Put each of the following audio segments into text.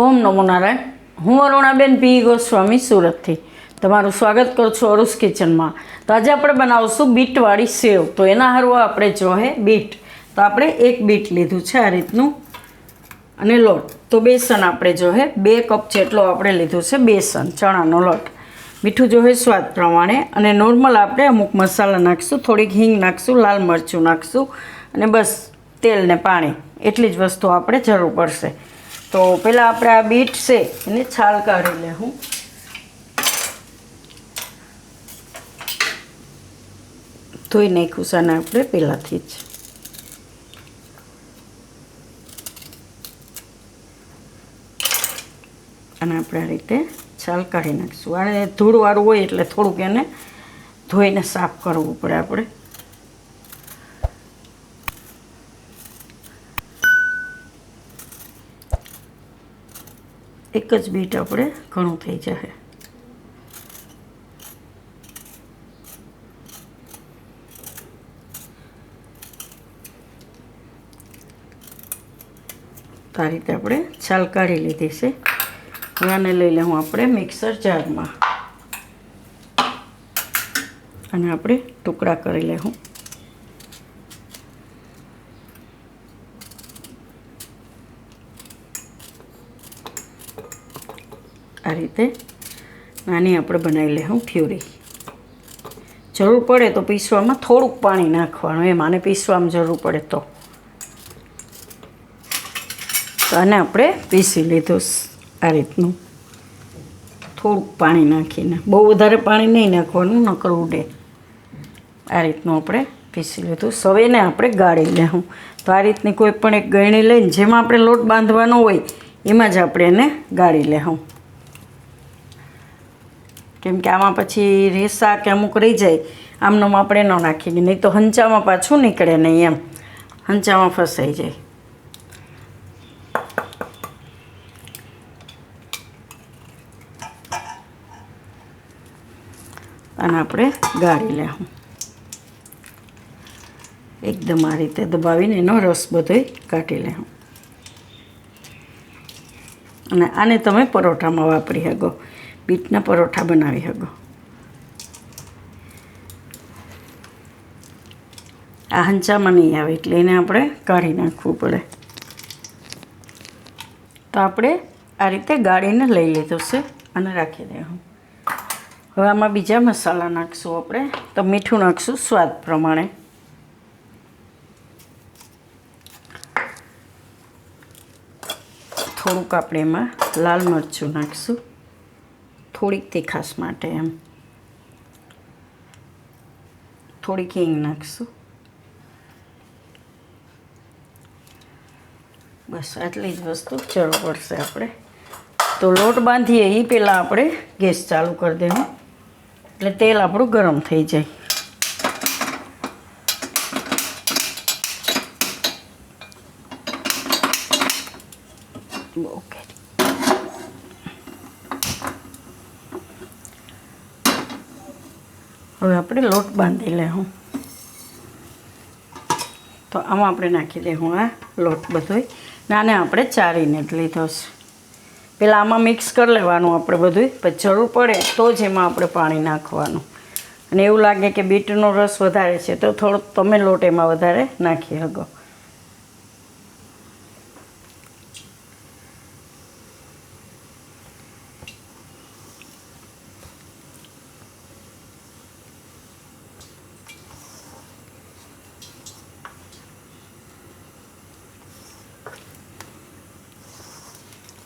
ઓમ નમો નારાયણ. હું અરુણાબેન પી ગોસ્વામી સુરતથી તમારું સ્વાગત કરું છું અરુસ કિચનમાં. તો આજે આપણે બનાવશું બીટવાળી સેવ. તો એના હારવા આપણે જોહે બીટ. તો આપણે એક બીટ લીધું છે આ રીતનું, અને લોટ તો બેસન આપણે જોહે 2 કપ જેટલો આપણે લીધું છે બેસન, ચણાનો લોટ. મીઠું જોહે સ્વાદ પ્રમાણે, અને નોર્મલ આપણે અમુક મસાલા નાખીશું, થોડીક હિંગ નાખીશું, લાલ મરચું નાખીશું, અને બસ તેલ ને પાણી, એટલી જ વસ્તુ આપણે જરૂર પડશે. તો પહેલાં આપણે આ બીટ છે એને છાલ કાઢી લેવું. ધોઈ નાખ્યું છે ને આપણે પહેલાંથી જ. અને આપણે આ રીતે છાલ કાઢી નાખીશું. આને ધૂળવાળું હોય એટલે થોડુંક એને ધોઈને સાફ કરવું પડે આપણે. એક જ બીટ આપણે ઘણું થઈ જશે. તો આ રીતે આપણે છાલ કાઢી લીધી છે. હવે આને લઈ લઉં આપણે મિક્સર જારમાં, અને આપણે ટુકડા કરી લેવું. આ રીતે નાની આપણે બનાવી લેવું પ્યુરી. જરૂર પડે તો પીસવામાં થોડુંક પાણી નાખવાનું, એમ આને પીસવામાં જરૂર પડે તો. આને આપણે પીસી લીધું આ રીતનું, થોડુંક પાણી નાખીને. બહુ વધારે પાણી નહીં નાખવાનું, નકર ઉડે. આ રીતનું આપણે પીસી લીધું. હવે એને આપણે ગાળી લેવું. તો આ રીતની કોઈ પણ એક ગળણી લઈને જેમાં આપણે લોટ બાંધવાનો હોય એમાં જ આપણે એને ગાળી લેવું. કેમ કે આમાં પછી રેસા કે અમુક રહી જાય, આમનામ આપણે ન નાખીએ, નહીં તો હંચામાં પાછું નીકળે નહીં, એમ હંચામાં ફસાઈ જાય. અને આપણે ગાળી લેવું. એકદમ આ રીતે દબાવીને એનો રસ બધોય કાઢી લેવું. અને આને તમે પરોઠામાં વાપરી શકો, બીટના પરોઠા બનાવી શકો. આ હંચામાં નહીં આવે એટલે એને આપણે કાઢી નાખવું પડે. તો આપણે આ રીતે ગાળીને લઈ લીધું છે અને રાખી દેવું. હવે આમાં બીજા મસાલા નાખીશું આપણે. તો મીઠું નાખીશું સ્વાદ પ્રમાણે. થોડુંક આપણે એમાં લાલ મરચું નાખીશું, થોડીક તીખાશ માટે એમ. થોડીક હિંગ નાખીશું. બસ આટલી જ વસ્તુ જરૂર પડશે આપણે. તો લોટ બાંધીએ એ પહેલાં આપણે ગેસ ચાલુ કરી દેવું, એટલે તેલ આપણું ગરમ થઈ જાય. ઓકે. હવે આપણે લોટ બાંધી લેવું. તો આમાં આપણે નાખી દેવું આ લોટ બધોય. નાને આપણે ચારીને જ લીધો છે. પહેલાં આમાં મિક્સ કરી લેવાનું આપણે બધું, પછી જરૂર પડે તો જ એમાં આપણે પાણી નાખવાનું. અને એવું લાગે કે બીટનો રસ વધારે છે તો થોડોક તમે લોટ એમાં વધારે નાખી શકો.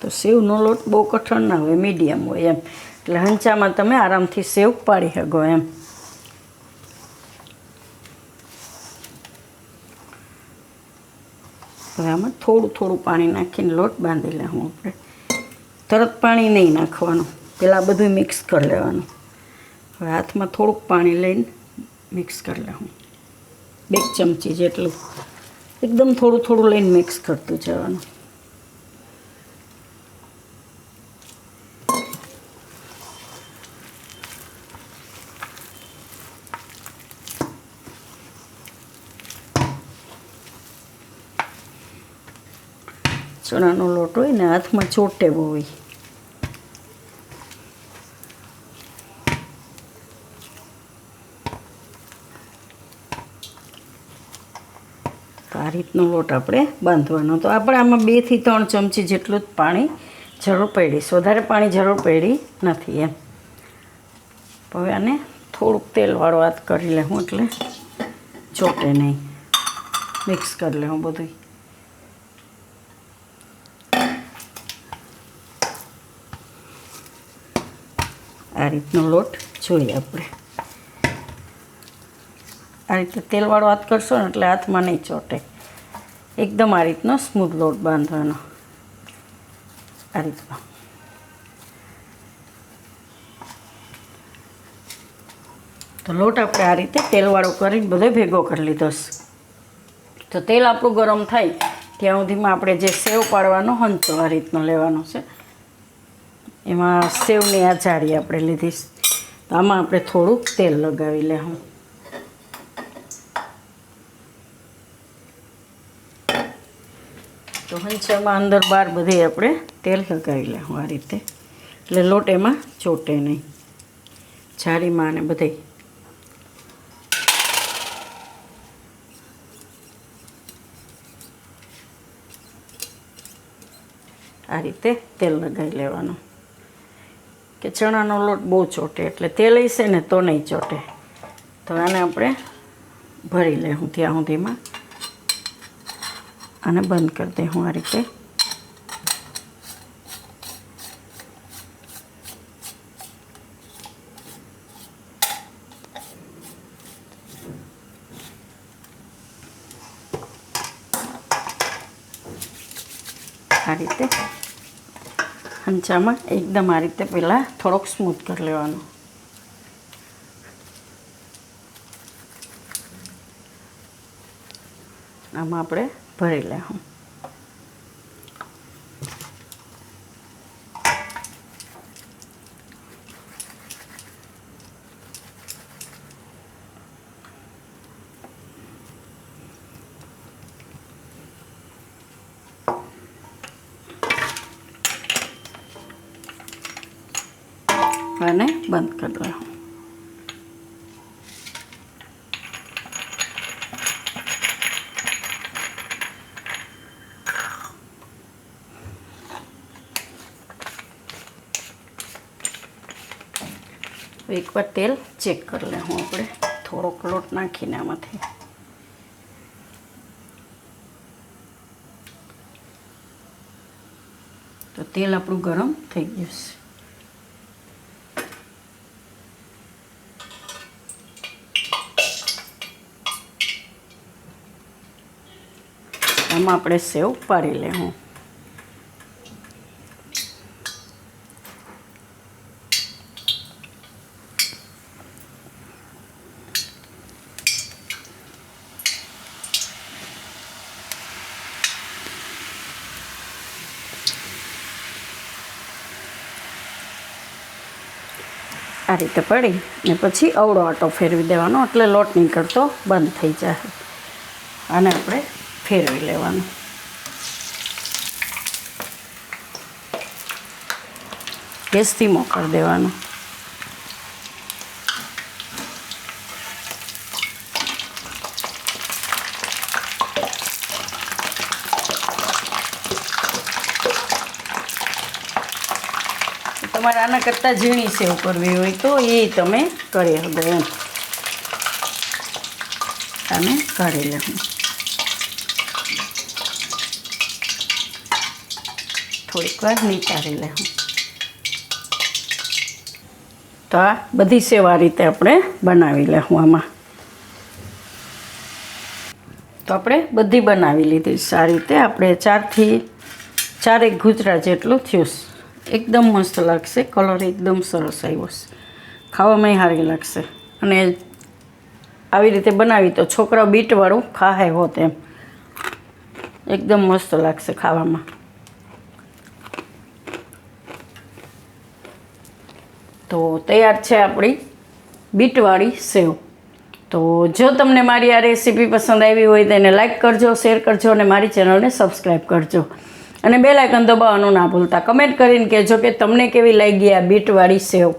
તો સેવનો લોટ બહુ કઠણ ના હોય, મીડિયમ હોય એમ. એટલે હંચામાં તમે આરામથી સેવ પાડી શકો એમ. હવે આમાં થોડું થોડું પાણી નાખીને લોટ બાંધી લેવું આપણે. તરત પાણી નહીં નાખવાનું, પહેલાં બધું મિક્સ કરી લેવાનું. હવે હાથમાં થોડુંક પાણી લઈને મિક્સ કરી લેવું, 2 ચમચી જેટલું. એકદમ થોડું થોડું લઈને મિક્સ કરતું જવાનું. ચણાનો લોટ હોય ને હાથમાં ચોટે બહુ હોય. તો આ રીતનો લોટ આપણે બાંધવાનો. તો આપણે આમાં 2 થી 3 ચમચી જેટલું જ પાણી જરૂર પડી, વધારે પાણી જરૂર પડી નથી એમ. હવે આને થોડુંક તેલવાળો હાથ કરી લઉં એટલે ચોટે નહીં. મિક્સ કરી લઉં બધું. આ રીતનો લોટ જોઈએ આપણે. આ રીતે તેલવાળો હાથ કરશો ને એટલે હાથમાં નહીં ચોટે. એકદમ આ રીતનો સ્મૂથ લોટ બાંધવાનો. આ રીતનો. તો લોટ આપણે આ રીતે તેલવાળો કરીને બધો ભેગો કરી લીધો છે. તો તેલ આપણું ગરમ થાય ત્યાં સુધીમાં આપણે જે સેવ પાડવાનો હંચો આ રીતનો લેવાનો છે. એમાં સેવની આ જાળી આપણે લીધી. તો આમાં આપણે થોડુંક તેલ લગાવી લેવું. તો હંચામાં અંદર બહાર બધે આપણે તેલ લગાવી લેવું આ રીતે, એટલે લોટ એમાં ચોટે નહીં. જાળીમાં અને બધે આ રીતે તેલ લગાવી લેવાનું. કે ચણાનો લોટ બહુ ચોટે એટલે તેલ હશે ને તો નહીં ચોટે. તો આને આપણે ભરી લેવું ત્યાં સુધીમાં. આને બંધ કરી દે હું આ રીતે. આ રીતે હંચામાં એકદમ આ રીતે પહેલાં થોડોક સ્મૂથ કરી લેવાનો. આમાં આપણે ભરી લેવું. અને બંધ કરી દેવું. એકવાર તેલ ચેક કરી લેવું આપણે, થોડોક લોટ નાખીને આમાંથી. તો તેલ આપણું ગરમ થઈ ગયું છે. આમાં આપણે સેવ પાડી લેવું. આ રીતે પડી ને પછી અવળો આટો ફેરવી દેવાનો એટલે લોટ નીકળતો બંધ થઈ જાય. આને આપણે ફેરવી લેવાનું. ગેસ ધીમો કરી દેવાનો. તમારે આના કરતાં ઝીણી સેવ કરવી હોય તો એ તમે કરી શકો એમ. આને કાઢી લેવું. થોડીક વાર નીકાળી લેવું. તો આ બધી સેવ આ રીતે આપણે બનાવી લેવું. આમાં તો આપણે બધી બનાવી લીધી આ રીતે. આપણે 4 થી 4 ગુજરા જેટલું થયું. એકદમ મસ્ત લાગશે. કલર એકદમ સરસ આવ્યો છે. ખાવામાં સારી લાગશે. અને આવી રીતે બનાવી તો છોકરાઓ બીટવાળું ખાહે હોત એમ. એકદમ મસ્ત લાગશે ખાવામાં. તો તૈયાર છે આપણી બીટવાળી સેવ. તો જો તમને મારી આ રેસીપી પસંદ આવી હોય તો એને લાઈક કરજો, શેર કરજો અને મારી ચેનલને સબસ્ક્રાઈબ કરજો. અને બેલ આઇકન દબાવવાનું ના ભૂલતા. કમેન્ટ કરીને કહેજો કે તમને કેવી લાગી આ બીટવાળી સેવ.